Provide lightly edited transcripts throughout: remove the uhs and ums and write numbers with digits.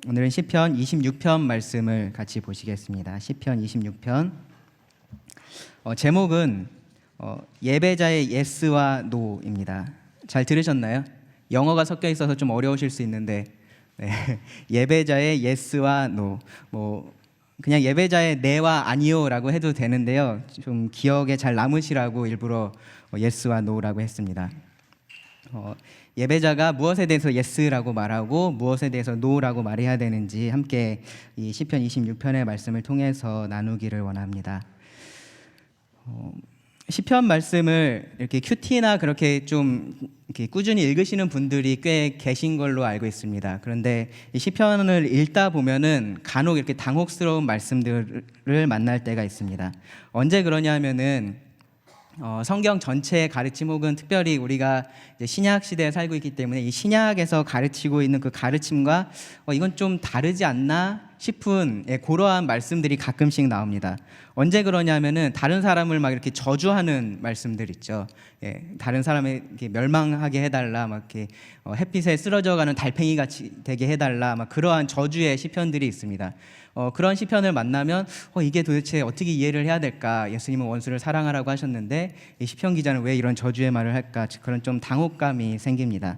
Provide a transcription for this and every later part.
오늘은 시편 26편 말씀을 같이 보시겠습니다. 시편 26편 제목은 예배자의 예스와 노입니다. 잘 들으셨나요? 영어가 섞여 있어서 좀 어려우실 수 있는데 예배자의 예스와 노, 그냥 예배자의 네와 아니요라고 해도 되는데요. 좀 기억에 잘 남으시라고 일부러 예스와 노라고 했습니다. 예배자가 무엇에 대해서 예스라고 말하고 무엇에 대해서 노라고 말해야 되는지 함께 이 시편 26편의 말씀을 통해서 나누기를 원합니다. 시편 말씀을 이렇게 큐티나 그렇게 좀 이렇게 꾸준히 읽으시는 분들이 꽤 계신 걸로 알고 있습니다. 그런데 이 시편을 읽다 보면은 간혹 이렇게 당혹스러운 말씀들을 만날 때가 있습니다. 언제 그러냐면은 성경 전체의 가르침 혹은 특별히 우리가 이제 신약 시대에 살고 있기 때문에 이 신약에서 가르치고 있는 그 가르침과 이건 좀 다르지 않나 싶은 그러한 말씀들이 가끔씩 나옵니다. 언제 그러냐면은 다른 사람을 막 이렇게 저주하는 말씀들 있죠. 다른 사람을 이렇게 멸망하게 해달라, 막 이렇게 햇빛에 쓰러져가는 달팽이 같이 되게 해달라, 막 그러한 저주의 시편들이 있습니다. 그런 시편을 만나면 이게 도대체 어떻게 이해를 해야 될까? 예수님은 원수를 사랑하라고 하셨는데 이 시편 기자는 왜 이런 저주의 말을 할까? 그런 좀 당혹감이 생깁니다.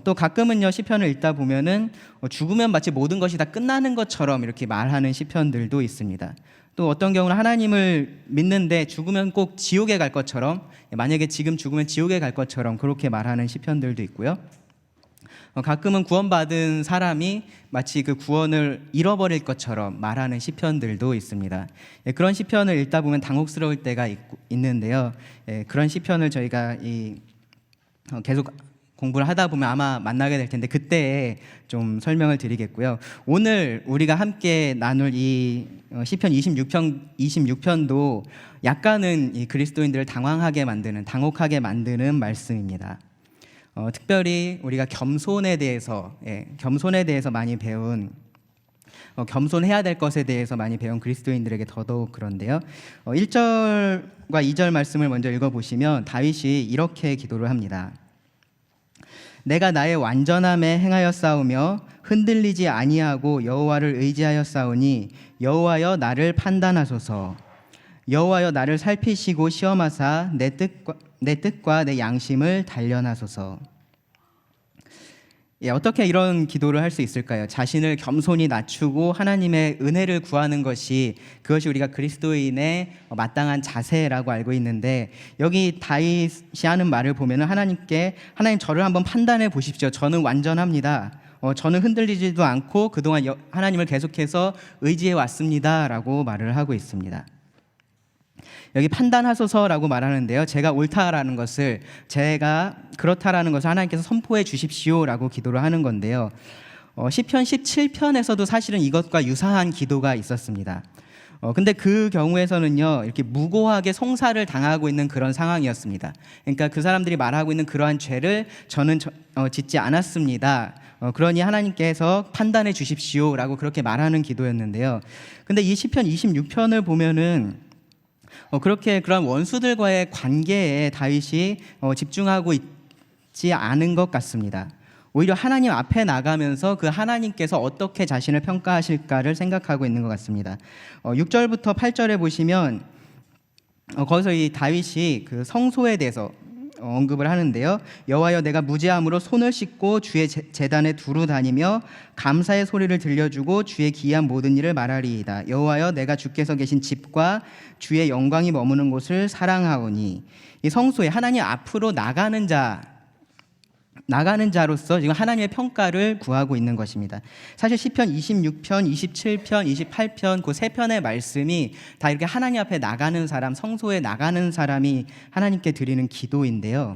또 가끔은요, 시편을 읽다 보면은 죽으면 마치 모든 것이 다 끝나는 것처럼 이렇게 말하는 시편들도 있습니다. 또 어떤 경우는 하나님을 믿는데 죽으면 꼭 지옥에 갈 것처럼, 만약에 지금 죽으면 지옥에 갈 것처럼 그렇게 말하는 시편들도 있고요. 가끔은 구원받은 사람이 마치 그 구원을 잃어버릴 것처럼 말하는 시편들도 있습니다. 그런 시편을 읽다 보면 당혹스러울 때가 있는데요. 그런 시편을 저희가 계속 공부를 하다 보면 아마 만나게 될 텐데 그때 좀 설명을 드리겠고요. 오늘 우리가 함께 나눌 이 시편 26편도 약간은 이 그리스도인들을 당혹하게 만드는 말씀입니다. 특별히 우리가 겸손에 대해서 많이 배운, 겸손해야 될 것에 대해서 많이 배운 그리스도인들에게 더더욱 그런데요. 1절과 2절 말씀을 먼저 읽어보시면 다윗이 이렇게 기도를 합니다. 내가 나의 완전함에 행하여 싸우며 흔들리지 아니하고 여호와를 의지하여 싸우니 여호와여 나를 판단하소서. 여호와여 나를 살피시고 시험하사 내 뜻과 내 양심을 단련하소서. 어떻게 이런 기도를 할 수 있을까요? 자신을 겸손히 낮추고 하나님의 은혜를 구하는 그것이 우리가 그리스도인의 마땅한 자세라고 알고 있는데, 여기 다윗이 하는 말을 보면 하나님 저를 한번 판단해 보십시오. 저는 완전합니다. 저는 흔들리지도 않고 그동안 하나님을 계속해서 의지해 왔습니다 라고 말을 하고 있습니다. 여기 판단하소서라고 말하는데요, 제가 옳다라는 것을, 제가 그렇다라는 것을 하나님께서 선포해 주십시오라고 기도를 하는 건데요. 시편 17편에서도 사실은 이것과 유사한 기도가 있었습니다. 근데 그 경우에서는요, 이렇게 무고하게 송사를 당하고 있는 그런 상황이었습니다. 그러니까 그 사람들이 말하고 있는 그러한 죄를 저는 짓지 않았습니다. 그러니 하나님께서 판단해 주십시오라고 그렇게 말하는 기도였는데요. 근데 이 시편 26편을 보면은 그렇게 그런 원수들과의 관계에 다윗이 집중하고 있지 않은 것 같습니다. 오히려 하나님 앞에 나가면서 그 하나님께서 어떻게 자신을 평가하실까를 생각하고 있는 것 같습니다. 6절부터 8절에 보시면 거기서 이 다윗이 그 성소에 대해서 언급을 하는데요. 여호와여 내가 무죄함으로 손을 씻고 주의 제단에 두루 다니며 감사의 소리를 들려주고 주의 기이한 모든 일을 말하리이다. 여호와여 내가 주께서 계신 집과 주의 영광이 머무는 곳을 사랑하오니. 이 성소에 하나님 앞으로 나가는 자로서 지금 하나님의 평가를 구하고 있는 것입니다. 사실 시편 26편, 27편, 28편 그 세 편의 말씀이 다 이렇게 하나님 앞에 나가는 사람, 성소에 나가는 사람이 하나님께 드리는 기도인데요.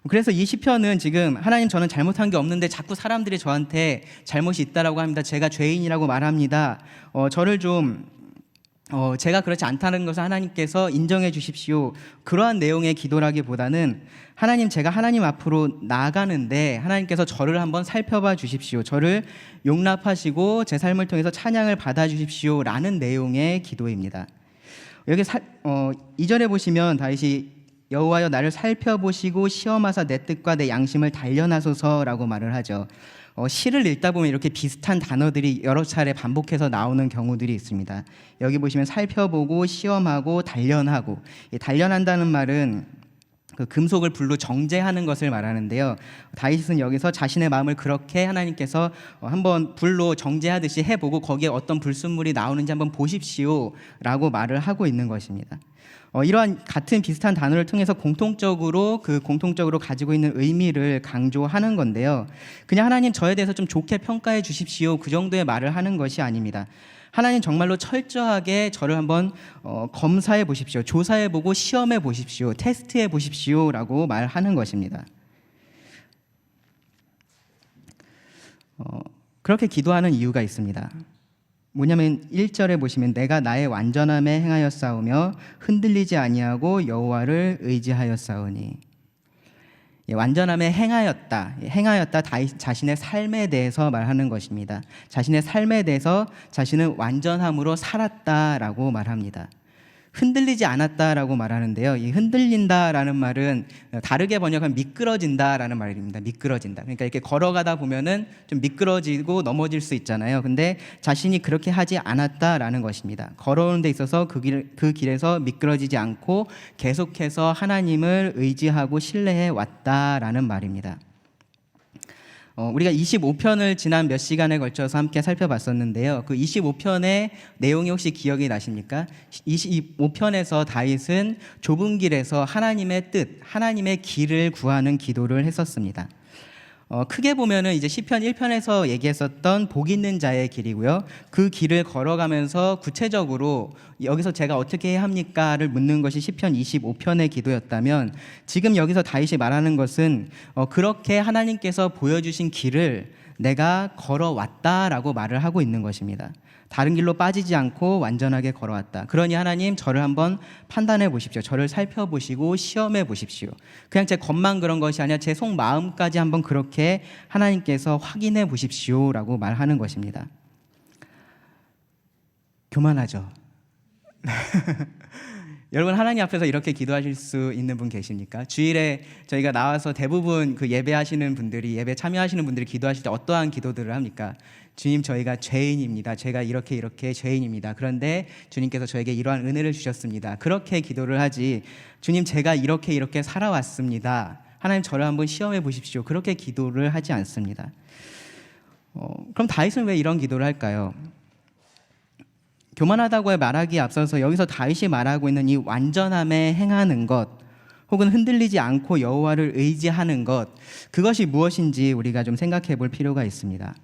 그래서 이 시편은 지금 하나님 저는 잘못한 게 없는데 자꾸 사람들이 저한테 잘못이 있다라고 합니다. 제가 죄인이라고 말합니다. 저를 좀 제가 그렇지 않다는 것을 하나님께서 인정해 주십시오. 그러한 내용의 기도라기보다는 하나님, 제가 하나님 앞으로 나아가는데 하나님께서 저를 한번 살펴봐 주십시오. 저를 용납하시고 제 삶을 통해서 찬양을 받아 주십시오 라는 내용의 기도입니다. 여기 2절에 보시면 다윗이 여호와여 나를 살펴보시고 시험하사 내 뜻과 내 양심을 단련하소서라고 말을 하죠. 시를 읽다 보면 이렇게 비슷한 단어들이 여러 차례 반복해서 나오는 경우들이 있습니다. 여기 보시면 살펴보고, 시험하고, 단련하고. 이 단련한다는 말은 그 금속을 불로 정제하는 것을 말하는데요. 다윗은 여기서 자신의 마음을 그렇게 하나님께서 한번 불로 정제하듯이 해보고 거기에 어떤 불순물이 나오는지 한번 보십시오라고 말을 하고 있는 것입니다. 이러한 같은 비슷한 단어를 통해서 공통적으로 가지고 있는 의미를 강조하는 건데요. 그냥 하나님 저에 대해서 좀 좋게 평가해 주십시오, 그 정도의 말을 하는 것이 아닙니다. 하나님 정말로 철저하게 저를 한번 검사해 보십시오, 조사해 보고 시험해 보십시오, 테스트해 보십시오라고 말하는 것입니다. 그렇게 기도하는 이유가 있습니다. 뭐냐면 1절에 보시면 내가 나의 완전함에 행하였사오며 흔들리지 아니하고 여호와를 의지하였사오니, 완전함에 행하였다 다윗 자신의 삶에 대해서 말하는 것입니다. 자신의 삶에 대해서 자신은 완전함으로 살았다라고 말합니다. 흔들리지 않았다라고 말하는데요. 이 흔들린다라는 말은 다르게 번역하면 미끄러진다라는 말입니다. 미끄러진다. 그러니까 이렇게 걸어가다 보면은 좀 미끄러지고 넘어질 수 있잖아요. 근데 자신이 그렇게 하지 않았다라는 것입니다. 걸어오는 데 있어서 그 길에서 미끄러지지 않고 계속해서 하나님을 의지하고 신뢰해 왔다라는 말입니다. 우리가 25편을 지난 몇 시간에 걸쳐서 함께 살펴봤었는데요. 그 25편의 내용이 혹시 기억이 나십니까? 25편에서 다윗은 좁은 길에서 하나님의 뜻, 하나님의 길을 구하는 기도를 했었습니다. 크게 보면은 이제 시편 1편에서 얘기했었던 복 있는 자의 길이고요. 그 길을 걸어가면서 구체적으로 여기서 제가 어떻게 해야 합니까를 묻는 것이 시편 25편의 기도였다면, 지금 여기서 다윗이 말하는 것은 그렇게 하나님께서 보여주신 길을 내가 걸어왔다라고 말을 하고 있는 것입니다. 다른 길로 빠지지 않고 완전하게 걸어왔다. 그러니 하나님 저를 한번 판단해 보십시오. 저를 살펴보시고 시험해 보십시오. 그냥 제 겉만 그런 것이 아니라 제 속마음까지 한번 그렇게 하나님께서 확인해 보십시오라고 말하는 것입니다. 교만하죠? 여러분, 하나님 앞에서 이렇게 기도하실 수 있는 분 계십니까? 주일에 저희가 나와서 대부분 그 예배하시는 분들이, 예배 참여하시는 분들이 기도하실 때 어떠한 기도들을 합니까? 주님, 저희가 죄인입니다. 제가 이렇게 죄인입니다. 그런데 주님께서 저에게 이러한 은혜를 주셨습니다. 그렇게 기도를 하지, 주님 제가 이렇게 살아왔습니다, 하나님 저를 한번 시험해 보십시오, 그렇게 기도를 하지 않습니다. 그럼 다윗은 왜 이런 기도를 할까요? 교만하다고 말하기에 앞서서 여기서 다윗이 말하고 있는 이 완전함에 행하는 것, 혹은 흔들리지 않고 여호와를 의지하는 것, 그것이 무엇인지 우리가 좀 생각해 볼 필요가 있습니다.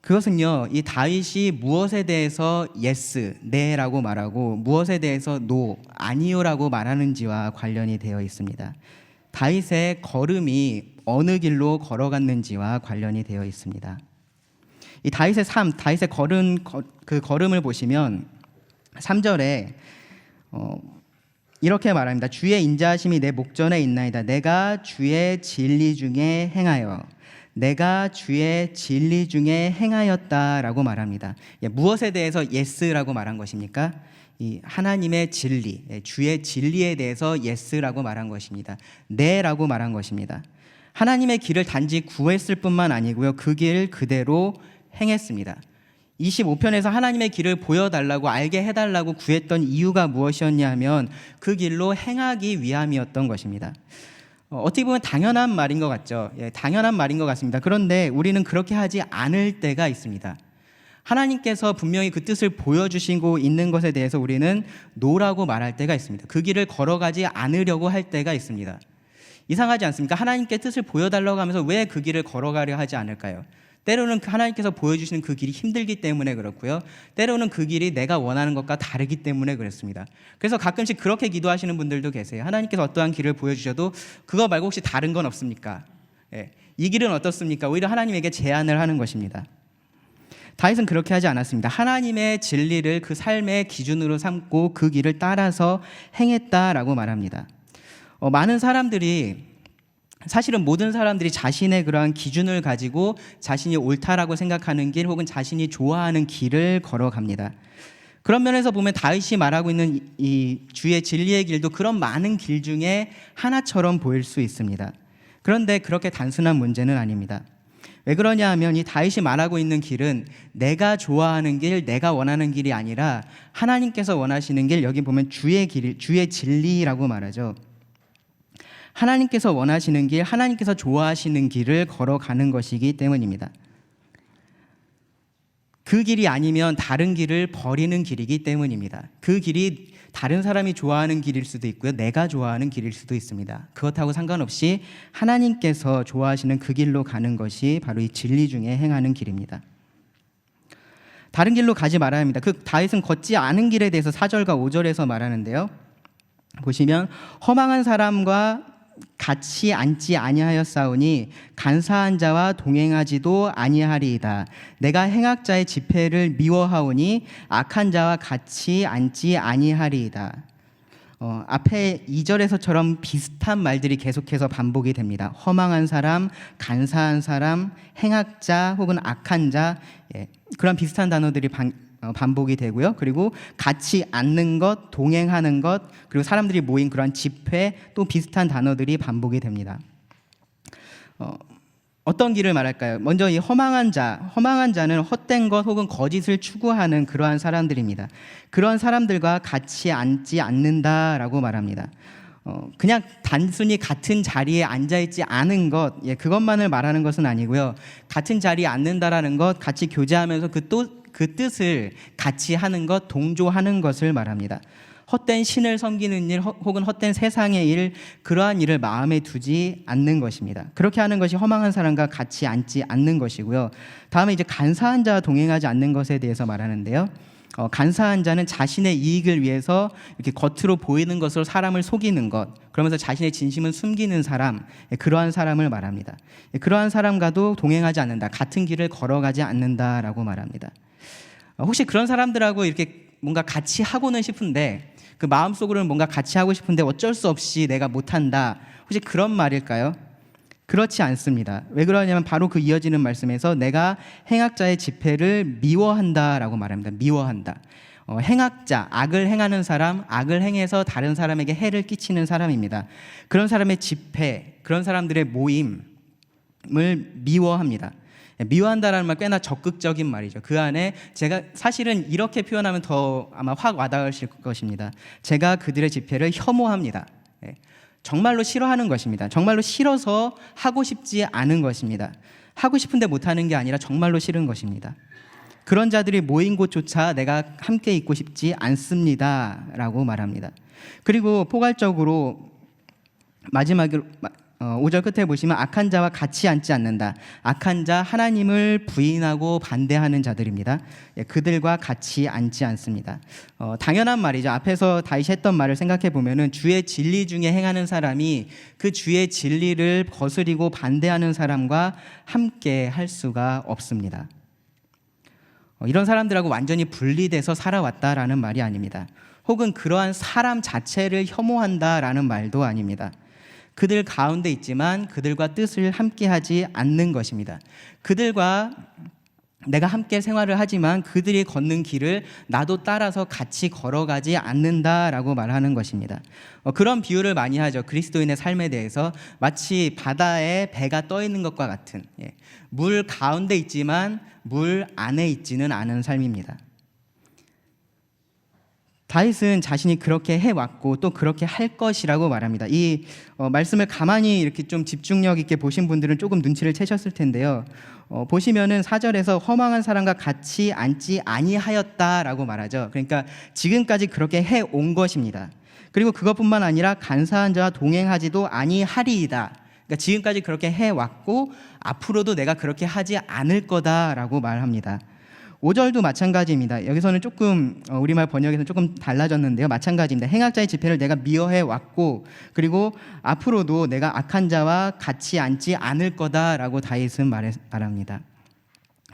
그것은요, 이 다윗이 무엇에 대해서 yes, 네라고 말하고 무엇에 대해서 no, 아니요라고 말하는지와 관련이 되어 있습니다. 다윗의 걸음이 어느 길로 걸어갔는지와 관련이 되어 있습니다. 이 다윗의 삶, 다윗의 그 걸음을 보시면 3절에 이렇게 말합니다. 주의 인자하심이 내 목전에 있나이다. 내가 주의 진리 중에 행하여, 내가 주의 진리 중에 행하였다라고 말합니다. 무엇에 대해서 yes라고 말한 것입니까? 이 하나님의 진리, 주의 진리에 대해서 yes라고 말한 것입니다. 네라고 말한 것입니다. 하나님의 길을 단지 구했을 뿐만 아니고요, 그 길 그대로 행했습니다. 25편에서 하나님의 길을 보여달라고, 알게 해달라고 구했던 이유가 무엇이었냐면 그 길로 행하기 위함이었던 것입니다. 어떻게 보면 당연한 말인 것 같죠. 당연한 말인 것 같습니다. 그런데 우리는 그렇게 하지 않을 때가 있습니다. 하나님께서 분명히 그 뜻을 보여주시고 있는 것에 대해서 우리는 노라고 말할 때가 있습니다. 그 길을 걸어가지 않으려고 할 때가 있습니다. 이상하지 않습니까? 하나님께 뜻을 보여달라고 하면서 왜 그 길을 걸어가려 하지 않을까요? 때로는 하나님께서 보여주시는 그 길이 힘들기 때문에 그렇고요, 때로는 그 길이 내가 원하는 것과 다르기 때문에 그렇습니다. 그래서 가끔씩 그렇게 기도하시는 분들도 계세요. 하나님께서 어떠한 길을 보여주셔도 그거 말고 혹시 다른 건 없습니까? 이 길은 어떻습니까? 오히려 하나님에게 제안을 하는 것입니다. 다윗은 그렇게 하지 않았습니다. 하나님의 진리를 그 삶의 기준으로 삼고 그 길을 따라서 행했다라고 말합니다. 많은 사람들이, 사실은 모든 사람들이 자신의 그러한 기준을 가지고 자신이 옳다라고 생각하는 길, 혹은 자신이 좋아하는 길을 걸어갑니다. 그런 면에서 보면 다윗이 말하고 있는 이 주의 진리의 길도 그런 많은 길 중에 하나처럼 보일 수 있습니다. 그런데 그렇게 단순한 문제는 아닙니다. 왜 그러냐 하면 이 다윗이 말하고 있는 길은 내가 좋아하는 길, 내가 원하는 길이 아니라 하나님께서 원하시는 길, 여기 보면 주의 길, 주의 진리라고 말하죠. 하나님께서 원하시는 길, 하나님께서 좋아하시는 길을 걸어가는 것이기 때문입니다. 그 길이 아니면 다른 길을 버리는 길이기 때문입니다. 그 길이 다른 사람이 좋아하는 길일 수도 있고요, 내가 좋아하는 길일 수도 있습니다. 그것하고 상관없이 하나님께서 좋아하시는 그 길로 가는 것이 바로 이 진리 중에 행하는 길입니다. 다른 길로 가지 말아야 합니다. 그 다윗은 걷지 않은 길에 대해서 4절과 5절에서 말하는데요, 보시면 허망한 사람과 같이 앉지 아니하였사오니 간사한 자와 동행하지도 아니하리이다. 내가 행악자의 집회를 미워하오니 악한 자와 같이 앉지 아니하리이다. 앞에 2절에서처럼 비슷한 말들이 계속해서 반복이 됩니다. 허망한 사람, 간사한 사람, 행악자 혹은 악한 자, 그런 비슷한 단어들이 반복이 되고요. 그리고 같이 앉는 것, 동행하는 것, 그리고 사람들이 모인 그런 집회, 또 비슷한 단어들이 반복이 됩니다. 어떤 길을 말할까요? 먼저 이 허망한 자는 헛된 것 혹은 거짓을 추구하는 그러한 사람들입니다. 그런 사람들과 같이 앉지 않는다라고 말합니다. 그냥 단순히 같은 자리에 앉아있지 않은 것, 그것만을 말하는 것은 아니고요, 같은 자리에 앉는다라는 것, 같이 교제하면서 그 뜻을 같이 하는 것, 동조하는 것을 말합니다. 헛된 신을 섬기는 일 혹은 헛된 세상의 일, 그러한 일을 마음에 두지 않는 것입니다. 그렇게 하는 것이 허망한 사람과 같이 앉지 않는 것이고요. 다음에 이제 간사한 자와 동행하지 않는 것에 대해서 말하는데요, 간사한 자는 자신의 이익을 위해서 이렇게 겉으로 보이는 것으로 사람을 속이는 것, 그러면서 자신의 진심을 숨기는 사람, 그러한 사람을 말합니다. 그러한 사람과도 동행하지 않는다, 같은 길을 걸어가지 않는다라고 말합니다. 혹시 그런 사람들하고 이렇게 뭔가 같이 하고는 싶은데, 그 마음속으로는 뭔가 같이 하고 싶은데 어쩔 수 없이 내가 못한다, 혹시 그런 말일까요? 그렇지 않습니다. 왜 그러냐면 바로 그 이어지는 말씀에서 내가 행악자의 집회를 미워한다라고 말합니다. 미워한다. 행악자, 악을 행하는 사람, 악을 행해서 다른 사람에게 해를 끼치는 사람입니다. 그런 사람의 집회, 그런 사람들의 모임을 미워합니다. 미워한다라는 말 꽤나 적극적인 말이죠. 그 안에 제가 사실은 이렇게 표현하면 더 아마 확 와닿으실 것입니다. 제가 그들의 집회를 혐오합니다. 정말로 싫어하는 것입니다. 정말로 싫어서 하고 싶지 않은 것입니다. 하고 싶은데 못하는 게 아니라 정말로 싫은 것입니다. 그런 자들이 모인 곳조차 내가 함께 있고 싶지 않습니다 라고 말합니다. 그리고 포괄적으로 마지막으로 5절 끝에 보시면 악한 자와 같이 앉지 않는다. 악한 자, 하나님을 부인하고 반대하는 자들입니다. 그들과 같이 앉지 않습니다. 당연한 말이죠. 앞에서 다윗이 했던 말을 생각해 보면은 주의 진리 중에 행하는 사람이 그 주의 진리를 거스리고 반대하는 사람과 함께 할 수가 없습니다. 이런 사람들하고 완전히 분리돼서 살아왔다라는 말이 아닙니다. 혹은 그러한 사람 자체를 혐오한다라는 말도 아닙니다. 그들 가운데 있지만 그들과 뜻을 함께하지 않는 것입니다. 그들과 내가 함께 생활을 하지만 그들이 걷는 길을 나도 따라서 같이 걸어가지 않는다라고 말하는 것입니다. 그런 비유를 많이 하죠. 그리스도인의 삶에 대해서 마치 바다에 배가 떠 있는 것과 같은, 물 가운데 있지만 물 안에 있지는 않은 삶입니다. 다윗은 자신이 그렇게 해왔고 또 그렇게 할 것이라고 말합니다. 이 말씀을 가만히 이렇게 좀 집중력 있게 보신 분들은 조금 눈치를 채셨을 텐데요. 보시면은 4절에서 허망한 사람과 같이 앉지 아니하였다라고 말하죠. 그러니까 지금까지 그렇게 해온 것입니다. 그리고 그것뿐만 아니라 간사한 자와 동행하지도 아니하리이다. 그러니까 지금까지 그렇게 해왔고 앞으로도 내가 그렇게 하지 않을 거다라고 말합니다. 5절도 마찬가지입니다. 여기서는 조금 우리말 번역에서는 조금 달라졌는데요. 마찬가지입니다. 행악자의 집회를 내가 미워해 왔고 그리고 앞으로도 내가 악한 자와 같이 앉지 않을 거다라고 다윗은 말합니다.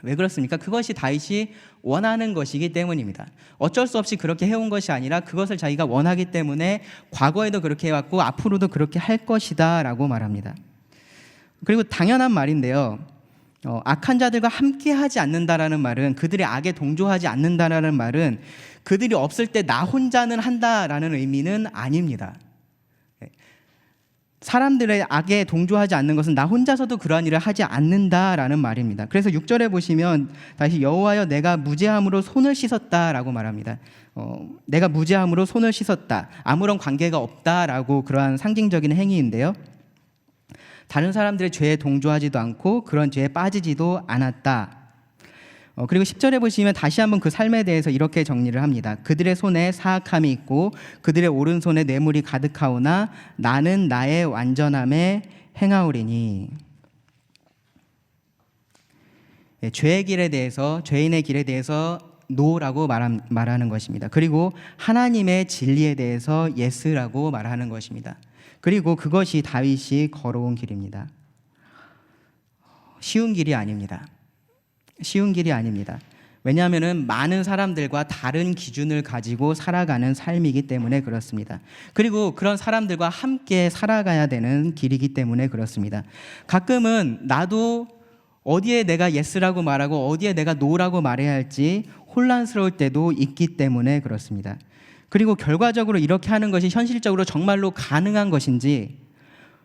왜 그렇습니까? 그것이 다윗이 원하는 것이기 때문입니다. 어쩔 수 없이 그렇게 해온 것이 아니라 그것을 자기가 원하기 때문에 과거에도 그렇게 해왔고 앞으로도 그렇게 할 것이다 라고 말합니다. 그리고 당연한 말인데요. 악한 자들과 함께하지 않는다라는 말은, 그들의 악에 동조하지 않는다라는 말은 그들이 없을 때 나 혼자는 한다라는 의미는 아닙니다. 사람들의 악에 동조하지 않는 것은 나 혼자서도 그러한 일을 하지 않는다라는 말입니다. 그래서 6절에 보시면 다시 여호와여 내가 무죄함으로 손을 씻었다라고 말합니다. 내가 무죄함으로 손을 씻었다. 아무런 관계가 없다라고 그러한 상징적인 행위인데요. 다른 사람들의 죄에 동조하지도 않고 그런 죄에 빠지지도 않았다. 그리고 10절에 보시면 다시 한번 그 삶에 대해서 이렇게 정리를 합니다. 그들의 손에 사악함이 있고 그들의 오른손에 뇌물이 가득하오나 나는 나의 완전함에 행하오리니. 죄의 길에 대해서, 죄인의 길에 대해서 노라고 말하는 것입니다. 그리고 하나님의 진리에 대해서 예스라고 말하는 것입니다. 그리고 그것이 다윗이 걸어온 길입니다. 쉬운 길이 아닙니다. 쉬운 길이 아닙니다. 왜냐하면 많은 사람들과 다른 기준을 가지고 살아가는 삶이기 때문에 그렇습니다. 그리고 그런 사람들과 함께 살아가야 되는 길이기 때문에 그렇습니다. 가끔은 나도 어디에 내가 예스라고 말하고 어디에 내가 노라고 말해야 할지 혼란스러울 때도 있기 때문에 그렇습니다. 그리고 결과적으로 이렇게 하는 것이 현실적으로 정말로 가능한 것인지,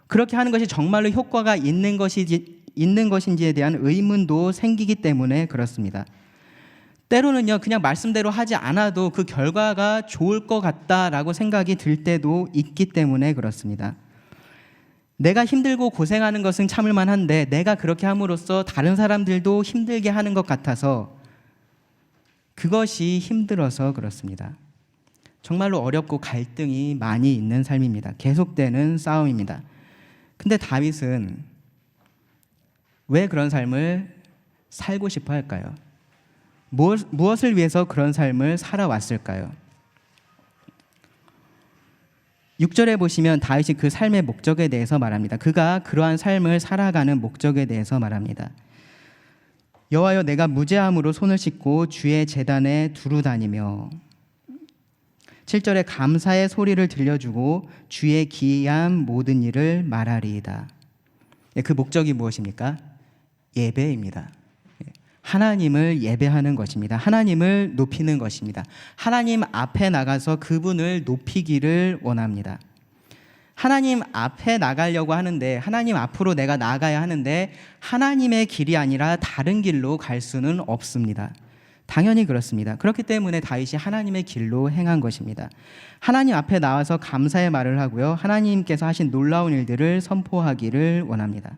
그렇게 하는 것이 정말로 효과가 있는 것인지에 대한 의문도 생기기 때문에 그렇습니다. 때로는요, 그냥 말씀대로 하지 않아도 그 결과가 좋을 것 같다라고 생각이 들 때도 있기 때문에 그렇습니다. 내가 힘들고 고생하는 것은 참을 만한데 내가 그렇게 함으로써 다른 사람들도 힘들게 하는 것 같아서 그것이 힘들어서 그렇습니다. 정말로 어렵고 갈등이 많이 있는 삶입니다. 계속되는 싸움입니다. 근데 다윗은 왜 그런 삶을 살고 싶어 할까요? 무엇을 위해서 그런 삶을 살아왔을까요? 6절에 보시면 다윗이 그 삶의 목적에 대해서 말합니다. 그가 그러한 삶을 살아가는 목적에 대해서 말합니다. 여호와여 내가 무죄함으로 손을 씻고 주의 제단에 두루 다니며. 7절에 감사의 소리를 들려주고 주의 기이한 모든 일을 말하리이다. 그 목적이 무엇입니까? 예배입니다. 하나님을 예배하는 것입니다. 하나님을 높이는 것입니다. 하나님 앞에 나가서 그분을 높이기를 원합니다. 하나님 앞에 나가려고 하는데, 하나님 앞으로 내가 나가야 하는데 하나님의 길이 아니라 다른 길로 갈 수는 없습니다. 당연히 그렇습니다. 그렇기 때문에 다윗이 하나님의 길로 행한 것입니다. 하나님 앞에 나와서 감사의 말을 하고요, 하나님께서 하신 놀라운 일들을 선포하기를 원합니다.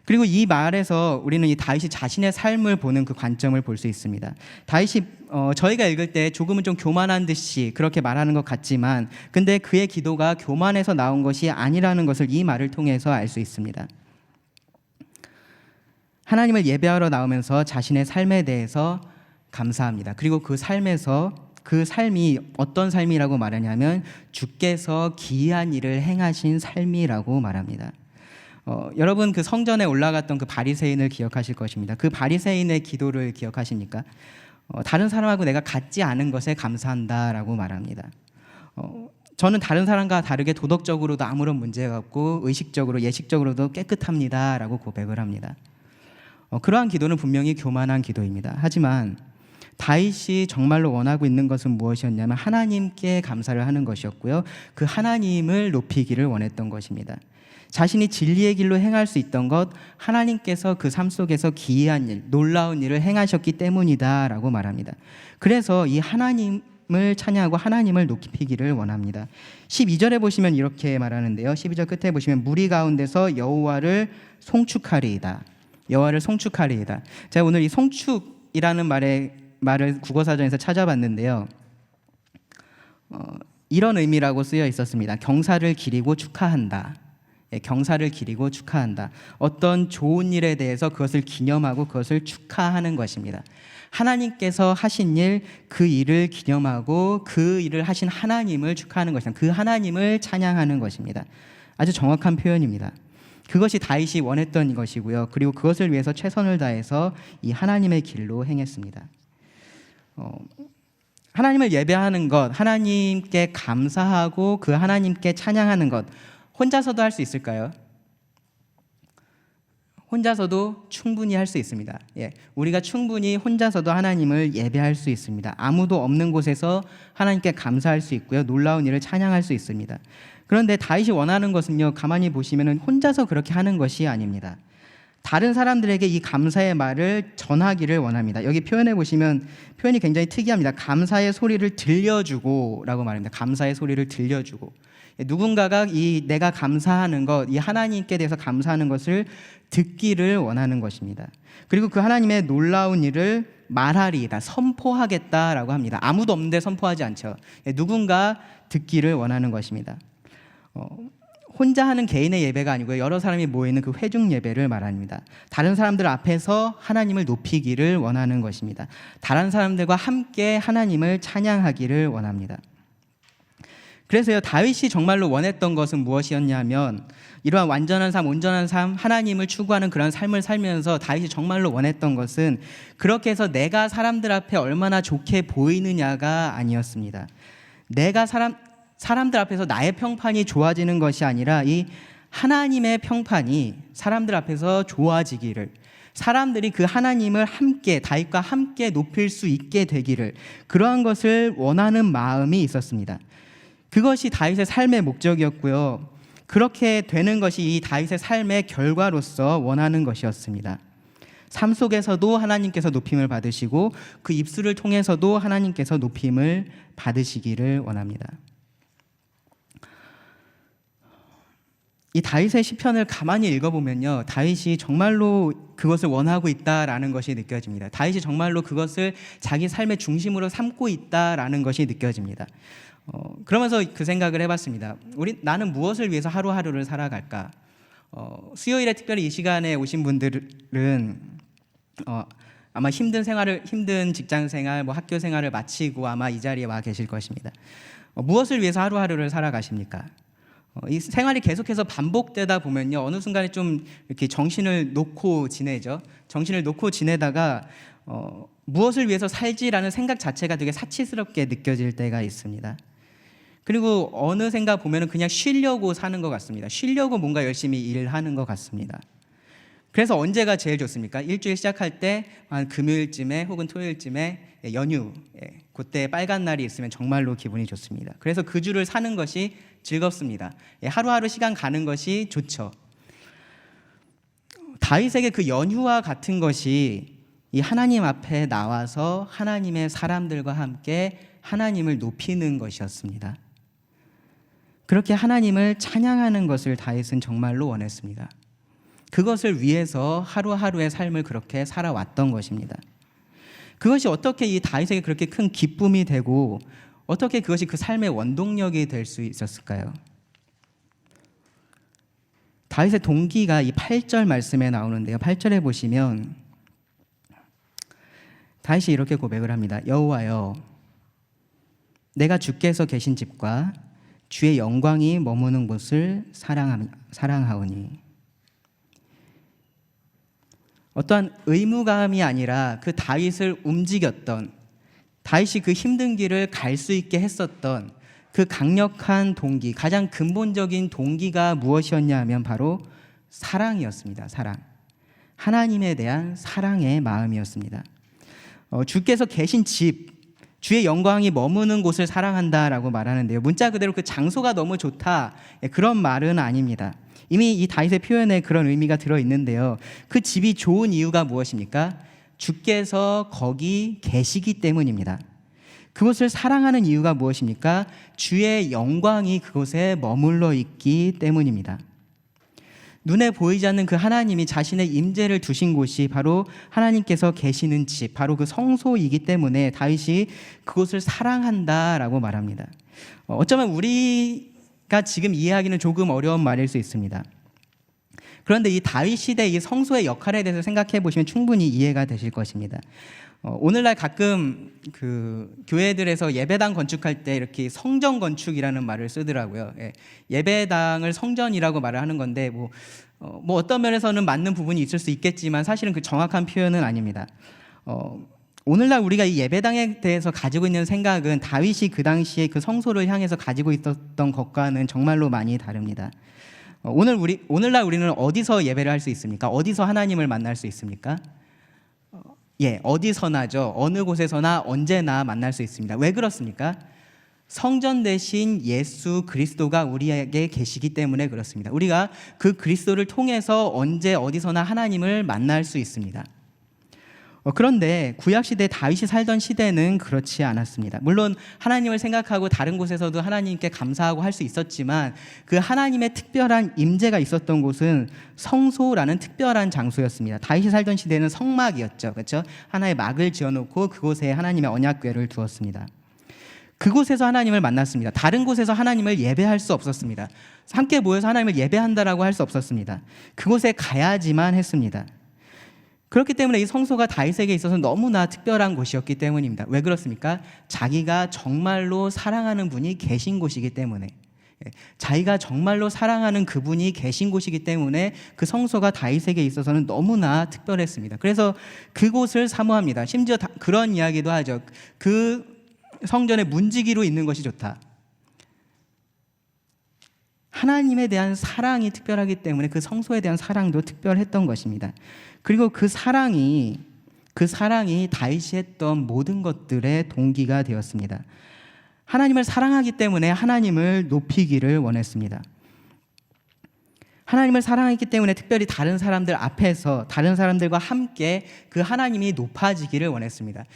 그리고 이 말에서 우리는 이 다윗이 자신의 삶을 보는 그 관점을 볼 수 있습니다. 다윗이 저희가 읽을 때 조금은 좀 교만한 듯이 그렇게 말하는 것 같지만, 근데 그의 기도가 교만에서 나온 것이 아니라는 것을 이 말을 통해서 알 수 있습니다. 하나님을 예배하러 나오면서 자신의 삶에 대해서 감사합니다. 그리고 그 삶에서 그 삶이 어떤 삶이라고 말하냐면 주께서 기이한 일을 행하신 삶이라고 말합니다. 여러분 그 성전에 올라갔던 그 바리새인을 기억하실 것입니다. 그 바리새인의 기도를 기억하십니까? 다른 사람하고 내가 같지 않은 것에 감사한다라고 말합니다. 저는 다른 사람과 다르게 도덕적으로도 아무런 문제가 없고 의식적으로 예식적으로도 깨끗합니다라고 고백을 합니다. 그러한 기도는 분명히 교만한 기도입니다. 하지만 다윗이 정말로 원하고 있는 것은 무엇이었냐면 하나님께 감사를 하는 것이었고요, 그 하나님을 높이기를 원했던 것입니다. 자신이 진리의 길로 행할 수 있던 것, 하나님께서 그 삶 속에서 기이한 일, 놀라운 일을 행하셨기 때문이다라고 말합니다. 그래서 이 하나님을 찬양하고 하나님을 높이기를 원합니다. 12절에 보시면 이렇게 말하는데요, 12절 끝에 보시면 무리 가운데서 여호와를 송축하리이다. 여호와를 송축하리이다. 제가 오늘 이 송축이라는 말을 국어사전에서 찾아봤는데요, 이런 의미라고 쓰여 있었습니다. 경사를 기리고 축하한다. 경사를 기리고 축하한다. 어떤 좋은 일에 대해서 그것을 기념하고 그것을 축하하는 것입니다. 하나님께서 하신 일, 그 일을 기념하고 그 일을 하신 하나님을 축하하는 것입니다. 그 하나님을 찬양하는 것입니다. 아주 정확한 표현입니다. 그것이 다윗이 원했던 것이고요, 그리고 그것을 위해서 최선을 다해서 이 하나님의 길로 행했습니다. 하나님을 예배하는 것, 하나님께 감사하고 그 하나님께 찬양하는 것, 혼자서도 할 수 있을까요? 혼자서도 충분히 할 수 있습니다. 우리가 충분히 혼자서도 하나님을 예배할 수 있습니다. 아무도 없는 곳에서 하나님께 감사할 수 있고요. 놀라운 일을 찬양할 수 있습니다. 그런데 다윗이 원하는 것은요, 가만히 보시면 혼자서 그렇게 하는 것이 아닙니다. 다른 사람들에게 이 감사의 말을 전하기를 원합니다. 여기 표현해 보시면 표현이 굉장히 특이합니다. 감사의 소리를 들려주고 라고 말합니다. 감사의 소리를 들려주고. 누군가가 이 내가 감사하는 것, 이 하나님께 대해서 감사하는 것을 듣기를 원하는 것입니다. 그리고 그 하나님의 놀라운 일을 말하리이다, 선포하겠다라고 합니다. 아무도 없는데 선포하지 않죠. 누군가 듣기를 원하는 것입니다. 혼자 하는 개인의 예배가 아니고요, 여러 사람이 모이는 그 회중 예배를 말합니다. 다른 사람들 앞에서 하나님을 높이기를 원하는 것입니다. 다른 사람들과 함께 하나님을 찬양하기를 원합니다. 그래서요, 다윗이 정말로 원했던 것은 무엇이었냐면, 이러한 완전한 삶, 온전한 삶, 하나님을 추구하는 그런 삶을 살면서 다윗이 정말로 원했던 것은 그렇게 해서 내가 사람들 앞에 얼마나 좋게 보이느냐가 아니었습니다. 내가 사람들 앞에서 나의 평판이 좋아지는 것이 아니라 이 하나님의 평판이 사람들 앞에서 좋아지기를, 사람들이 그 하나님을 함께, 다윗과 함께 높일 수 있게 되기를, 그러한 것을 원하는 마음이 있었습니다. 그것이 다윗의 삶의 목적이었고요, 그렇게 되는 것이 이 다윗의 삶의 결과로서 원하는 것이었습니다. 삶 속에서도 하나님께서 높임을 받으시고 그 입술을 통해서도 하나님께서 높임을 받으시기를 원합니다. 이 다윗의 시편을 가만히 읽어보면요, 다윗이 정말로 그것을 원하고 있다라는 것이 느껴집니다. 다윗이 정말로 그것을 자기 삶의 중심으로 삼고 있다라는 것이 느껴집니다. 그러면서 그 생각을 해봤습니다. 나는 무엇을 위해서 하루하루를 살아갈까? 수요일에 특별히 이 시간에 오신 분들은 아마 힘든 직장 생활, 학교 생활을 마치고 아마 이 자리에 와 계실 것입니다. 무엇을 위해서 하루하루를 살아가십니까? 이 생활이 계속해서 반복되다 보면요, 어느 순간에 좀 이렇게 정신을 놓고 지내죠. 정신을 놓고 지내다가 무엇을 위해서 살지라는 생각 자체가 되게 사치스럽게 느껴질 때가 있습니다. 그리고 어느샌가 보면은 그냥 쉬려고 사는 것 같습니다. 쉬려고 뭔가 열심히 일하는 것 같습니다. 그래서 언제가 제일 좋습니까? 일주일 시작할 때 한 금요일쯤에 혹은 토요일쯤에 연휴, 그때 빨간 날이 있으면 정말로 기분이 좋습니다. 그래서 그 주를 사는 것이 즐겁습니다. 하루하루 시간 가는 것이 좋죠. 다윗에게 그 연휴와 같은 것이 이 하나님 앞에 나와서 하나님의 사람들과 함께 하나님을 높이는 것이었습니다. 그렇게 하나님을 찬양하는 것을 다윗은 정말로 원했습니다. 그것을 위해서 하루하루의 삶을 그렇게 살아왔던 것입니다. 그것이 어떻게 이 다윗에게 그렇게 큰 기쁨이 되고 어떻게 그것이 그 삶의 원동력이 될 수 있었을까요? 다윗의 동기가 이 8절 말씀에 나오는데요, 8절에 보시면 다윗이 이렇게 고백을 합니다. 여호와여, 내가 주께서 계신 집과 주의 영광이 머무는 곳을 사랑하오니. 어떠한 의무감이 아니라 그 다윗을 움직였던, 다윗이 그 힘든 길을 갈 수 있게 했었던 그 강력한 동기, 가장 근본적인 동기가 무엇이었냐 하면 바로 사랑이었습니다. 사랑. 하나님에 대한 사랑의 마음이었습니다. 주께서 계신 집, 주의 영광이 머무는 곳을 사랑한다라고 말하는데요, 문자 그대로 그 장소가 너무 좋다, 그런 말은 아닙니다. 이미 이 다윗의 표현에 그런 의미가 들어있는데요, 그 집이 좋은 이유가 무엇입니까? 주께서 거기 계시기 때문입니다. 그곳을 사랑하는 이유가 무엇입니까? 주의 영광이 그곳에 머물러 있기 때문입니다. 눈에 보이지 않는 그 하나님이 자신의 임재를 두신 곳이 바로 하나님께서 계시는 집, 바로 그 성소이기 때문에 다윗이 그곳을 사랑한다라고 말합니다. 어쩌면 우리가 지금 이해하기는 조금 어려운 말일 수 있습니다. 그런데 이 다윗 시대 이 성소의 역할에 대해서 생각해 보시면 충분히 이해가 되실 것입니다. 오늘날 가끔 그 교회들에서 예배당 건축할 때 이렇게 성전 건축이라는 말을 쓰더라고요. 예배당을 성전이라고 말을 하는 건데 뭐 어떤 면에서는 맞는 부분이 있을 수 있겠지만 사실은 그 정확한 표현은 아닙니다. 오늘날 우리가 이 예배당에 대해서 가지고 있는 생각은 다윗이 그 당시에 그 성소를 향해서 가지고 있었던 것과는 정말로 많이 다릅니다. 오늘날 우리는 어디서 예배를 할 수 있습니까? 어디서 하나님을 만날 수 있습니까? 어디서나죠. 어느 곳에서나 언제나 만날 수 있습니다. 왜 그렇습니까? 성전 대신 예수 그리스도가 우리에게 계시기 때문에 그렇습니다. 우리가 그 그리스도를 통해서 언제 어디서나 하나님을 만날 수 있습니다. 그런데 구약시대 다윗이 살던 시대는 그렇지 않았습니다. 물론 하나님을 생각하고 다른 곳에서도 하나님께 감사하고 할 수 있었지만 그 하나님의 특별한 임재가 있었던 곳은 성소라는 특별한 장소였습니다. 다윗이 살던 시대는 성막이었죠. 그렇죠? 하나의 막을 지어놓고 그곳에 하나님의 언약궤를 두었습니다. 그곳에서 하나님을 만났습니다. 다른 곳에서 하나님을 예배할 수 없었습니다. 함께 모여서 하나님을 예배한다라고 할 수 없었습니다. 그곳에 가야지만 했습니다. 그렇기 때문에 이 성소가 다윗에게 있어서 너무나 특별한 곳이었기 때문입니다. 왜 그렇습니까? 자기가 정말로 사랑하는 분이 계신 곳이기 때문에, 자기가 정말로 사랑하는 그분이 계신 곳이기 때문에 그 성소가 다윗에게 있어서는 너무나 특별했습니다. 그래서 그곳을 사모합니다. 심지어 그런 이야기도 하죠. 그 성전에 문지기로 있는 것이 좋다. 하나님에 대한 사랑이 특별하기 때문에 그 성소에 대한 사랑도 특별했던 것입니다. 그리고 그 사랑이 다윗이 했던 모든 것들의 동기가 되었습니다. 하나님을 사랑하기 때문에 하나님을 높이기를 원했습니다. 하나님을 사랑했기 때문에 특별히 다른 사람들 앞에서 다른 사람들과 함께 그 하나님이 높아지기를 원했습니다.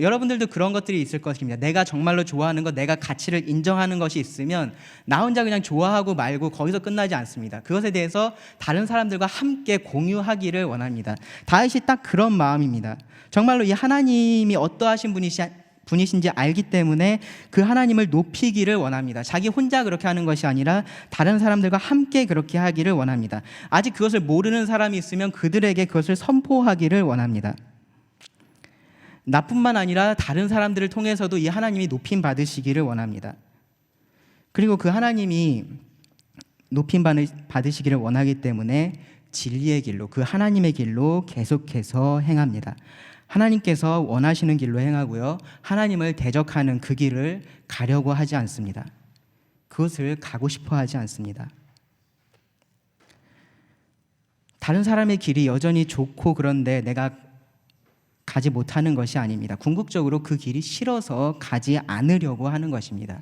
여러분들도 그런 것들이 있을 것입니다. 내가 정말로 좋아하는 것, 내가 가치를 인정하는 것이 있으면 나 혼자 그냥 좋아하고 말고 거기서 끝나지 않습니다. 그것에 대해서 다른 사람들과 함께 공유하기를 원합니다. 다윗이 딱 그런 마음입니다. 정말로 이 하나님이 어떠하신 분이신지 알기 때문에 그 하나님을 높이기를 원합니다. 자기 혼자 그렇게 하는 것이 아니라 다른 사람들과 함께 그렇게 하기를 원합니다. 아직 그것을 모르는 사람이 있으면 그들에게 그것을 선포하기를 원합니다. 나뿐만 아니라 다른 사람들을 통해서도 이 하나님이 높임 받으시기를 원합니다. 그리고 그 하나님이 높임 받으시기를 원하기 때문에 진리의 길로, 그 하나님의 길로 계속해서 행합니다. 하나님께서 원하시는 길로 행하고요, 하나님을 대적하는 그 길을 가려고 하지 않습니다. 그것을 가고 싶어 하지 않습니다. 다른 사람의 길이 여전히 좋고 그런데 내가 가지 못하는 것이 아닙니다. 궁극적으로 그 길이 싫어서 가지 않으려고 하는 것입니다.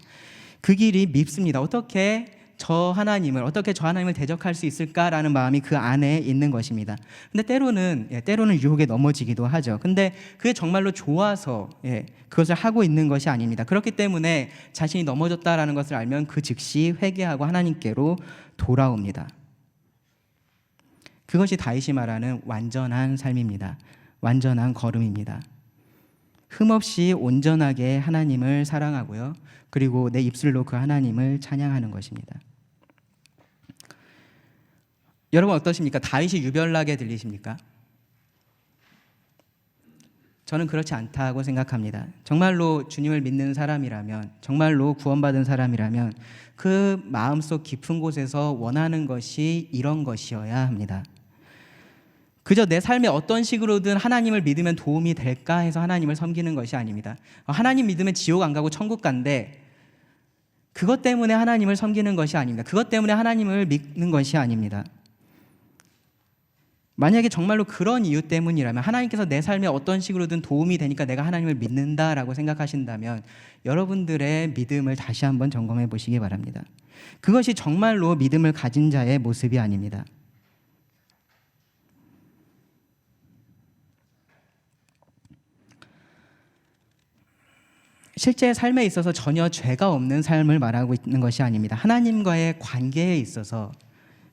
그 길이 밉습니다. 어떻게 저 하나님을 대적할 수 있을까라는 마음이 그 안에 있는 것입니다. 근데 때로는 유혹에 넘어지기도 하죠. 근데 그게 정말로 좋아서 그것을 하고 있는 것이 아닙니다. 그렇기 때문에 자신이 넘어졌다라는 것을 알면 그 즉시 회개하고 하나님께로 돌아옵니다. 그것이 다윗이 말하는 완전한 삶입니다. 완전한 걸음입니다. 흠없이 온전하게 하나님을 사랑하고요, 그리고 내 입술로 그 하나님을 찬양하는 것입니다. 여러분 어떠십니까? 다윗이 유별나게 들리십니까? 저는 그렇지 않다고 생각합니다. 정말로 주님을 믿는 사람이라면, 정말로 구원받은 사람이라면 그 마음속 깊은 곳에서 원하는 것이 이런 것이어야 합니다. 그저 내 삶에 어떤 식으로든 하나님을 믿으면 도움이 될까 해서 하나님을 섬기는 것이 아닙니다. 하나님 믿으면 지옥 안 가고 천국 간대, 그것 때문에 하나님을 섬기는 것이 아닙니다. 그것 때문에 하나님을 믿는 것이 아닙니다. 만약에 정말로 그런 이유 때문이라면, 하나님께서 내 삶에 어떤 식으로든 도움이 되니까 내가 하나님을 믿는다라고 생각하신다면 여러분들의 믿음을 다시 한번 점검해 보시기 바랍니다. 그것이 정말로 믿음을 가진 자의 모습이 아닙니다. 실제 삶에 있어서 전혀 죄가 없는 삶을 말하고 있는 것이 아닙니다. 하나님과의 관계에 있어서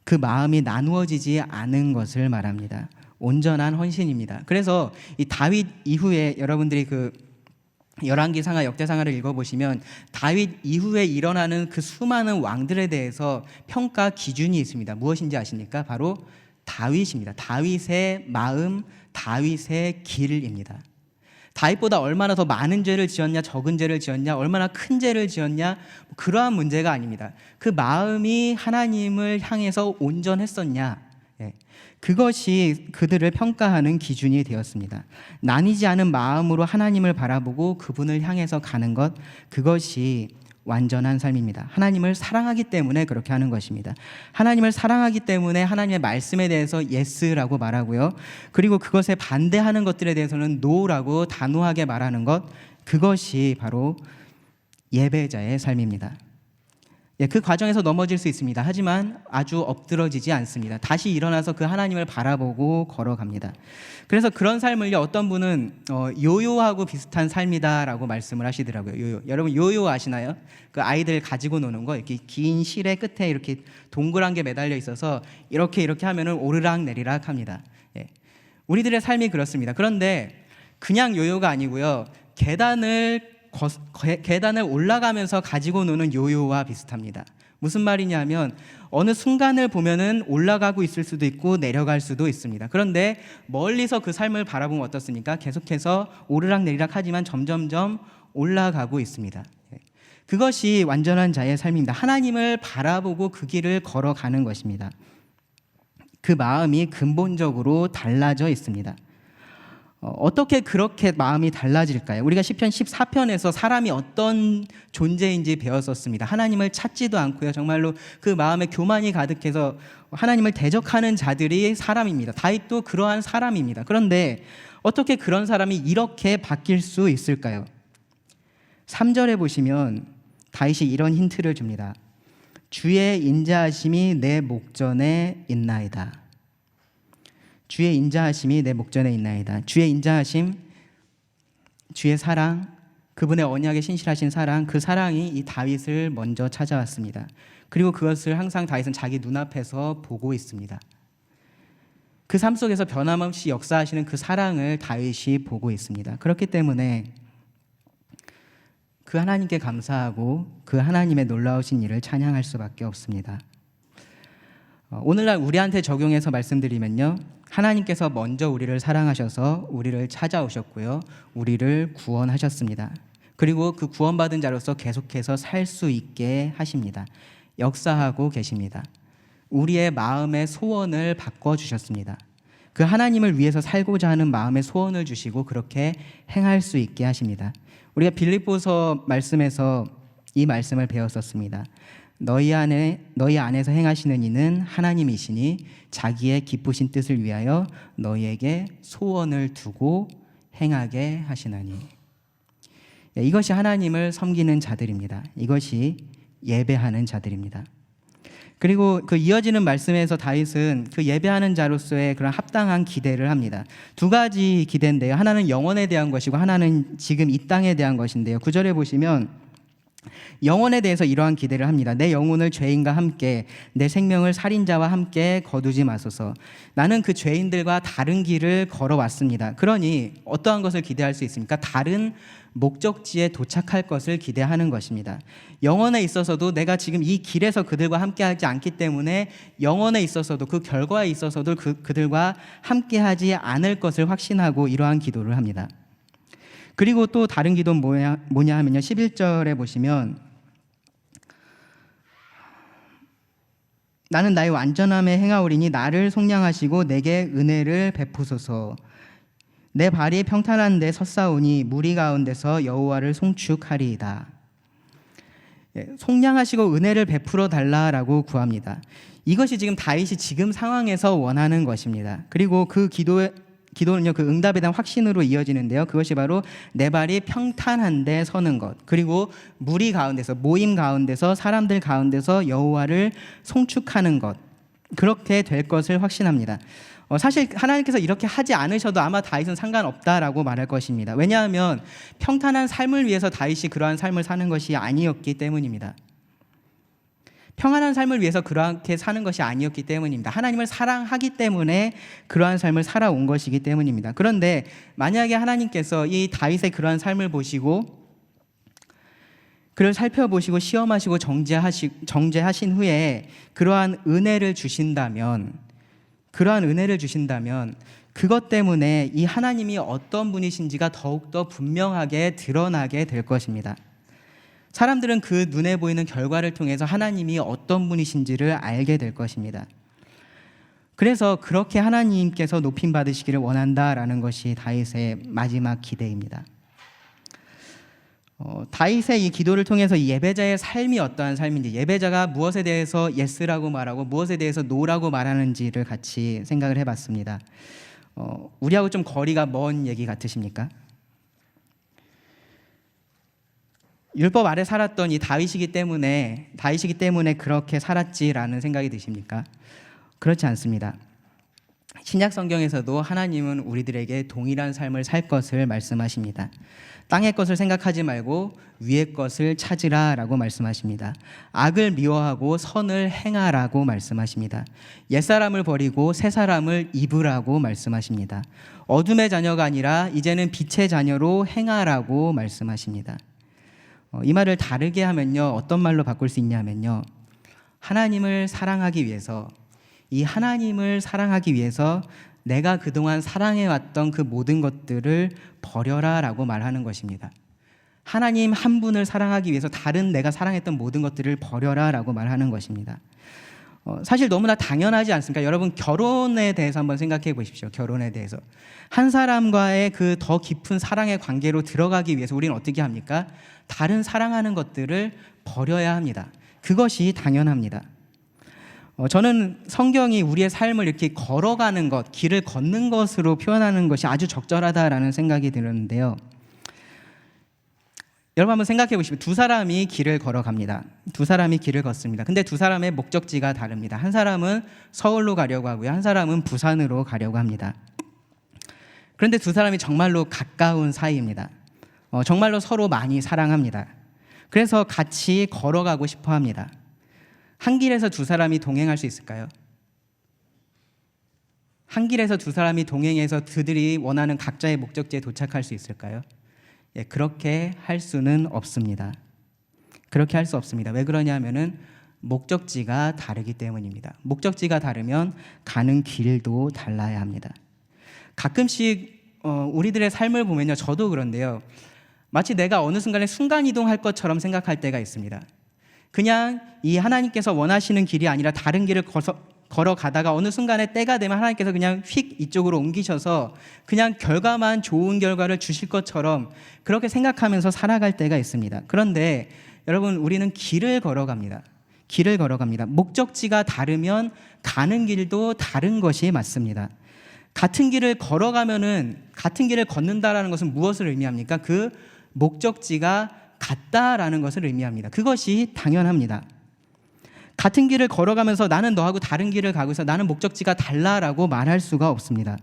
그 마음이 나누어지지 않은 것을 말합니다. 온전한 헌신입니다. 그래서 이 다윗 이후에 여러분들이 그 열왕기상하 역대상하를 읽어보시면 다윗 이후에 일어나는 그 수많은 왕들에 대해서 평가 기준이 있습니다. 무엇인지 아십니까? 바로 다윗입니다. 다윗의 마음, 다윗의 길입니다. 다윗보다 얼마나 더 많은 죄를 지었냐, 적은 죄를 지었냐, 얼마나 큰 죄를 지었냐, 그러한 문제가 아닙니다. 그 마음이 하나님을 향해서 온전했었냐, 그것이 그들을 평가하는 기준이 되었습니다. 나뉘지 않은 마음으로 하나님을 바라보고 그분을 향해서 가는 것, 그것이 완전한 삶입니다. 하나님을 사랑하기 때문에 그렇게 하는 것입니다. 하나님을 사랑하기 때문에 하나님의 말씀에 대해서 yes라고 말하고요. 그리고 그것에 반대하는 것들에 대해서는 no라고 단호하게 말하는 것, 그것이 바로 예배자의 삶입니다. 그 과정에서 넘어질 수 있습니다. 하지만 아주 엎드러지지 않습니다. 다시 일어나서 그 하나님을 바라보고 걸어갑니다. 그래서 그런 삶을요, 어떤 분은 요요하고 비슷한 삶이다라고 말씀을 하시더라고요. 요요. 여러분 요요 아시나요? 그 아이들 가지고 노는 거, 이렇게 긴 실의 끝에 이렇게 동그란 게 매달려 있어서 이렇게 하면은 오르락 내리락 합니다. 우리들의 삶이 그렇습니다. 그런데 그냥 요요가 아니고요, 계단을 올라가면서 가지고 노는 요요와 비슷합니다. 무슨 말이냐면 어느 순간을 보면은 올라가고 있을 수도 있고 내려갈 수도 있습니다. 그런데 멀리서 그 삶을 바라보면 어떻습니까? 계속해서 오르락내리락 하지만 점점점 올라가고 있습니다. 그것이 완전한 자의 삶입니다. 하나님을 바라보고 그 길을 걸어가는 것입니다. 그 마음이 근본적으로 달라져 있습니다. 어떻게 그렇게 마음이 달라질까요? 우리가 시편 14편에서 사람이 어떤 존재인지 배웠었습니다. 하나님을 찾지도 않고요, 정말로 그 마음에 교만이 가득해서 하나님을 대적하는 자들이 사람입니다. 다윗도 그러한 사람입니다. 그런데 어떻게 그런 사람이 이렇게 바뀔 수 있을까요? 3절에 보시면 다윗이 이런 힌트를 줍니다. 주의 인자하심이 내 목전에 있나이다. 주의 인자하심이 내 목전에 있나이다. 주의 인자하심, 주의 사랑, 그분의 언약에 신실하신 사랑, 그 사랑이 이 다윗을 먼저 찾아왔습니다. 그리고 그것을 항상 다윗은 자기 눈앞에서 보고 있습니다. 그 삶 속에서 변함없이 역사하시는 그 사랑을 다윗이 보고 있습니다. 그렇기 때문에 그 하나님께 감사하고 그 하나님의 놀라우신 일을 찬양할 수밖에 없습니다. 오늘날 우리한테 적용해서 말씀드리면요, 하나님께서 먼저 우리를 사랑하셔서 우리를 찾아오셨고요, 우리를 구원하셨습니다. 그리고 그 구원받은 자로서 계속해서 살 수 있게 하십니다. 역사하고 계십니다. 우리의 마음의 소원을 바꿔주셨습니다. 그 하나님을 위해서 살고자 하는 마음의 소원을 주시고 그렇게 행할 수 있게 하십니다. 우리가 빌립보서 말씀에서 이 말씀을 배웠었습니다. 너희 안에서 행하시는 이는 하나님이시니 자기의 기쁘신 뜻을 위하여 너희에게 소원을 두고 행하게 하시나니. 이것이 하나님을 섬기는 자들입니다. 이것이 예배하는 자들입니다. 그리고 그 이어지는 말씀에서 다윗은 그 예배하는 자로서의 그런 합당한 기대를 합니다. 두 가지 기대인데요, 하나는 영원에 대한 것이고 하나는 지금 이 땅에 대한 것인데요. 9절에 보시면 영혼에 대해서 이러한 기대를 합니다. 내 영혼을 죄인과 함께, 내 생명을 살인자와 함께 거두지 마소서. 나는 그 죄인들과 다른 길을 걸어왔습니다. 그러니 어떠한 것을 기대할 수 있습니까? 다른 목적지에 도착할 것을 기대하는 것입니다. 영혼에 있어서도 내가 지금 이 길에서 그들과 함께하지 않기 때문에 영혼에 있어서도 그 결과에 있어서도 그들과 함께하지 않을 것을 확신하고 이러한 기도를 합니다. 그리고 또 다른 기도는 뭐냐 하면요, 11절에 보시면 나는 나의 완전함에 행하오리니 나를 속량하시고 내게 은혜를 베푸소서. 내 발이 평탄한 데 섰사오니 무리 가운데서 여호와를 송축하리이다. 속량하시고 은혜를 베풀어 달라라고 구합니다. 이것이 지금 다윗이 지금 상황에서 원하는 것입니다. 그리고 그 기도는요, 그 응답에 대한 확신으로 이어지는데요, 그것이 바로 내 발이 평탄한 데 서는 것, 그리고 무리 가운데서, 모임 가운데서, 사람들 가운데서 여호와를 송축하는 것, 그렇게 될 것을 확신합니다. 사실 하나님께서 이렇게 하지 않으셔도 아마 다윗은 상관없다라고 말할 것입니다. 왜냐하면 평탄한 삶을 위해서 다윗이 그러한 삶을 사는 것이 아니었기 때문입니다. 평안한 삶을 위해서 그렇게 사는 것이 아니었기 때문입니다. 하나님을 사랑하기 때문에 그러한 삶을 살아온 것이기 때문입니다. 그런데 만약에 하나님께서 이 다윗의 그러한 삶을 보시고 그를 살펴보시고 시험하시고 정죄하신 후에 그러한 은혜를 주신다면 그것 때문에 이 하나님이 어떤 분이신지가 더욱더 분명하게 드러나게 될 것입니다. 사람들은 그 눈에 보이는 결과를 통해서 하나님이 어떤 분이신지를 알게 될 것입니다. 그래서 그렇게 하나님께서 높임 받으시기를 원한다라는 것이 다윗의 마지막 기대입니다. 다윗의 이 기도를 통해서 이 예배자의 삶이 어떠한 삶인지, 예배자가 무엇에 대해서 예스라고 말하고 무엇에 대해서 노라고 말하는지를 같이 생각을 해봤습니다. 우리하고 좀 거리가 먼 얘기 같으십니까? 율법 아래 살았던 이 다윗이기 때문에 그렇게 살았지라는 생각이 드십니까? 그렇지 않습니다. 신약 성경에서도 하나님은 우리들에게 동일한 삶을 살 것을 말씀하십니다. 땅의 것을 생각하지 말고 위의 것을 찾으라라고 말씀하십니다. 악을 미워하고 선을 행하라고 말씀하십니다. 옛사람을 버리고 새사람을 입으라고 말씀하십니다. 어둠의 자녀가 아니라 이제는 빛의 자녀로 행하라고 말씀하십니다. 이 말을 다르게 하면요, 어떤 말로 바꿀 수 있냐면요, 하나님을 사랑하기 위해서, 이 하나님을 사랑하기 위해서 내가 그동안 사랑해왔던 그 모든 것들을 버려라 라고 말하는 것입니다. 하나님 한 분을 사랑하기 위해서 다른 내가 사랑했던 모든 것들을 버려라 라고 말하는 것입니다. 사실 너무나 당연하지 않습니까? 여러분, 결혼에 대해서 한번 생각해 보십시오. 결혼에 대해서 한 사람과의 그 더 깊은 사랑의 관계로 들어가기 위해서 우리는 어떻게 합니까? 다른 사랑하는 것들을 버려야 합니다. 그것이 당연합니다. 저는 성경이 우리의 삶을 이렇게 걸어가는 것, 길을 걷는 것으로 표현하는 것이 아주 적절하다라는 생각이 드는데요. 여러분 한번 생각해 보시면 두 사람이 길을 걸어갑니다. 두 사람이 길을 걷습니다. 근데 두 사람의 목적지가 다릅니다. 한 사람은 서울로 가려고 하고요, 한 사람은 부산으로 가려고 합니다. 그런데 두 사람이 정말로 가까운 사이입니다. 정말로 서로 많이 사랑합니다. 그래서 같이 걸어가고 싶어 합니다. 한 길에서 두 사람이 동행할 수 있을까요? 한 길에서 두 사람이 동행해서 그들이 원하는 각자의 목적지에 도착할 수 있을까요? 그렇게 할 수는 없습니다. 그렇게 할 수 없습니다. 왜 그러냐면은 목적지가 다르기 때문입니다. 목적지가 다르면 가는 길도 달라야 합니다. 가끔씩 우리들의 삶을 보면요, 저도 그런데요, 마치 내가 어느 순간에 순간이동할 것처럼 생각할 때가 있습니다. 그냥 이 하나님께서 원하시는 길이 아니라 다른 길을 걸어가다가 어느 순간에 때가 되면 하나님께서 그냥 휙 이쪽으로 옮기셔서 그냥 결과만 좋은 결과를 주실 것처럼 그렇게 생각하면서 살아갈 때가 있습니다. 그런데 여러분, 우리는 길을 걸어갑니다. 길을 걸어갑니다. 목적지가 다르면 가는 길도 다른 것이 맞습니다. 같은 길을 걸어가면은, 같은 길을 걷는다라는 것은 무엇을 의미합니까? 그 목적지가 같다라는 것을 의미합니다. 그것이 당연합니다. 같은 길을 걸어가면서 나는 너하고 다른 길을 가고 있어, 나는 목적지가 달라라고 말할 수가 없습니다.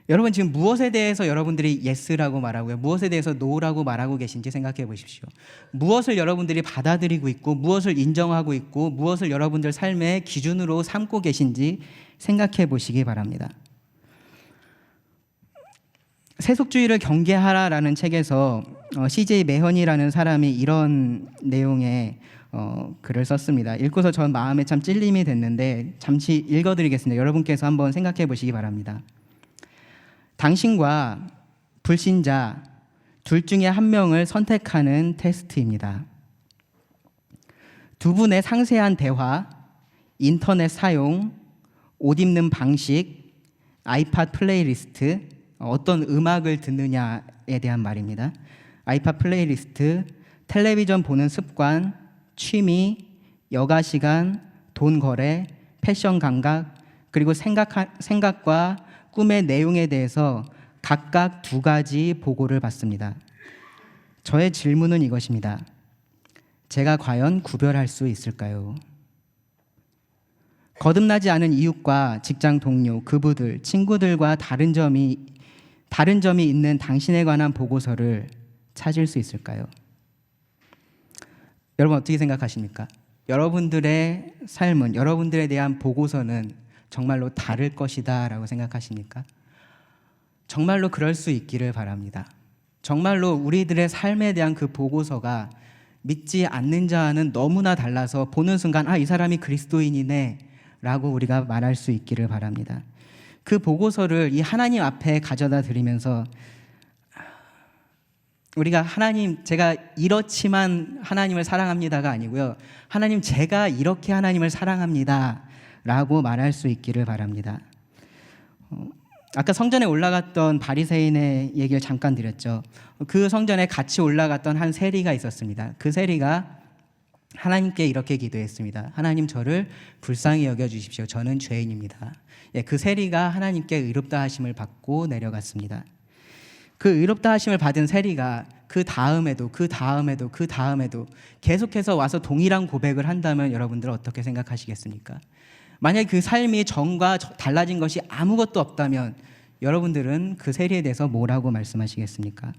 여러분, 지금 무엇에 대해서 여러분들이 예스라고 말하고요, 무엇에 대해서 노라고 말하고 계신지 생각해 보십시오. 무엇을 여러분들이 받아들이고 있고, 무엇을 인정하고 있고, 무엇을 여러분들 삶의 기준으로 삼고 계신지 생각해 보시기 바랍니다. 세속주의를 경계하라라는 책에서 CJ 매헌이라는 사람이 이런 내용의 글을 썼습니다. 읽고서 전 마음에 참 찔림이 됐는데 잠시 읽어드리겠습니다. 여러분께서 한번 생각해 보시기 바랍니다. 당신과 불신자 둘 중에 한 명을 선택하는 테스트입니다. 두 분의 상세한 대화, 인터넷 사용, 옷 입는 방식, 아이팟 플레이리스트, 어떤 음악을 듣느냐에 대한 말입니다. 아이팟 플레이리스트, 텔레비전 보는 습관, 취미, 여가 시간, 돈 거래, 패션 감각, 그리고 생각과 꿈의 내용에 대해서 각각 두 가지 보고를 받습니다. 저의 질문은 이것입니다. 제가 과연 구별할 수 있을까요? 거듭나지 않은 이웃과 직장 동료, 그부들, 친구들과 다른 점이 있는 당신에 관한 보고서를 찾을 수 있을까요? 여러분 어떻게 생각하십니까? 여러분들의 삶은, 여러분들에 대한 보고서는 정말로 다를 것이다 라고 생각하십니까? 정말로 그럴 수 있기를 바랍니다. 정말로 우리들의 삶에 대한 그 보고서가 믿지 않는 자와는 너무나 달라서 보는 순간 이 사람이 그리스도인이네 라고 우리가 말할 수 있기를 바랍니다. 그 보고서를 이 하나님 앞에 가져다 드리면서 우리가 하나님, 제가 이렇지만 하나님을 사랑합니다가 아니고요, 하나님, 제가 이렇게 하나님을 사랑합니다 라고 말할 수 있기를 바랍니다. 아까 성전에 올라갔던 바리새인의 얘기를 잠깐 드렸죠. 그 성전에 같이 올라갔던 한 세리가 있었습니다. 그 세리가 하나님께 이렇게 기도했습니다. 하나님, 저를 불쌍히 여겨주십시오. 저는 죄인입니다. 그 세리가 하나님께 의롭다 하심을 받고 내려갔습니다. 그 의롭다 하심을 받은 세리가 그 다음에도 계속해서 와서 동일한 고백을 한다면 여러분들 어떻게 생각하시겠습니까? 만약에 그 삶이 전과 달라진 것이 아무것도 없다면 여러분들은 그 세리에 대해서 뭐라고 말씀하시겠습니까?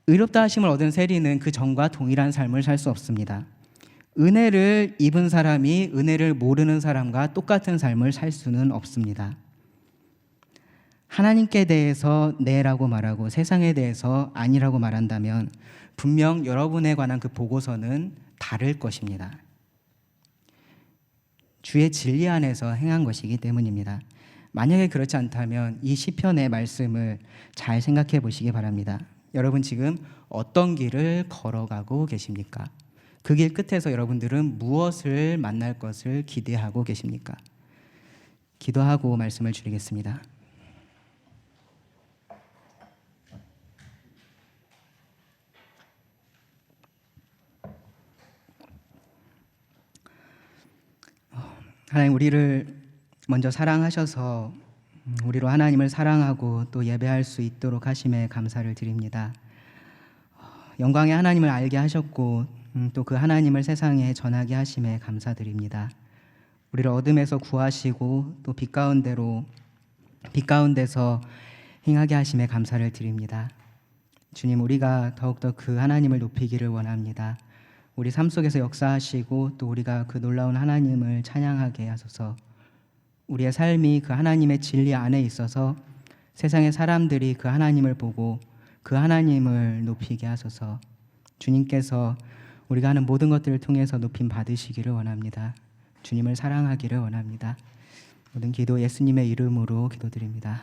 의롭다 하심을 얻은 세리는 그 전과 동일한 삶을 살 수 없습니다. 은혜를 입은 사람이 은혜를 모르는 사람과 똑같은 삶을 살 수는 없습니다. 하나님께 대해서 네라고 말하고 세상에 대해서 아니라고 말한다면 분명 여러분에 관한 그 보고서는 다를 것입니다. 주의 진리 안에서 행한 것이기 때문입니다. 만약에 그렇지 않다면 이 시편의 말씀을 잘 생각해 보시기 바랍니다. 여러분 지금 어떤 길을 걸어가고 계십니까? 그 길 끝에서 여러분들은 무엇을 만날 것을 기대하고 계십니까? 기도하고 말씀을 드리겠습니다. 하나님, 우리를 먼저 사랑하셔서 우리로 하나님을 사랑하고 또 예배할 수 있도록 하심에 감사를 드립니다. 영광의 하나님을 알게 하셨고 또 그 하나님을 세상에 전하게 하심에 감사드립니다. 우리를 어둠에서 구하시고 또 빛 가운데서 행하게 하심에 감사를 드립니다. 주님, 우리가 더욱더 그 하나님을 높이기를 원합니다. 우리 삶 속에서 역사하시고 또 우리가 그 놀라운 하나님을 찬양하게 하소서. 우리의 삶이 그 하나님의 진리 안에 있어서 세상의 사람들이 그 하나님을 보고 그 하나님을 높이게 하소서. 주님께서 우리가 하는 모든 것들을 통해서 높임 받으시기를 원합니다. 주님을 사랑하기를 원합니다. 모든 기도 예수님의 이름으로 기도드립니다.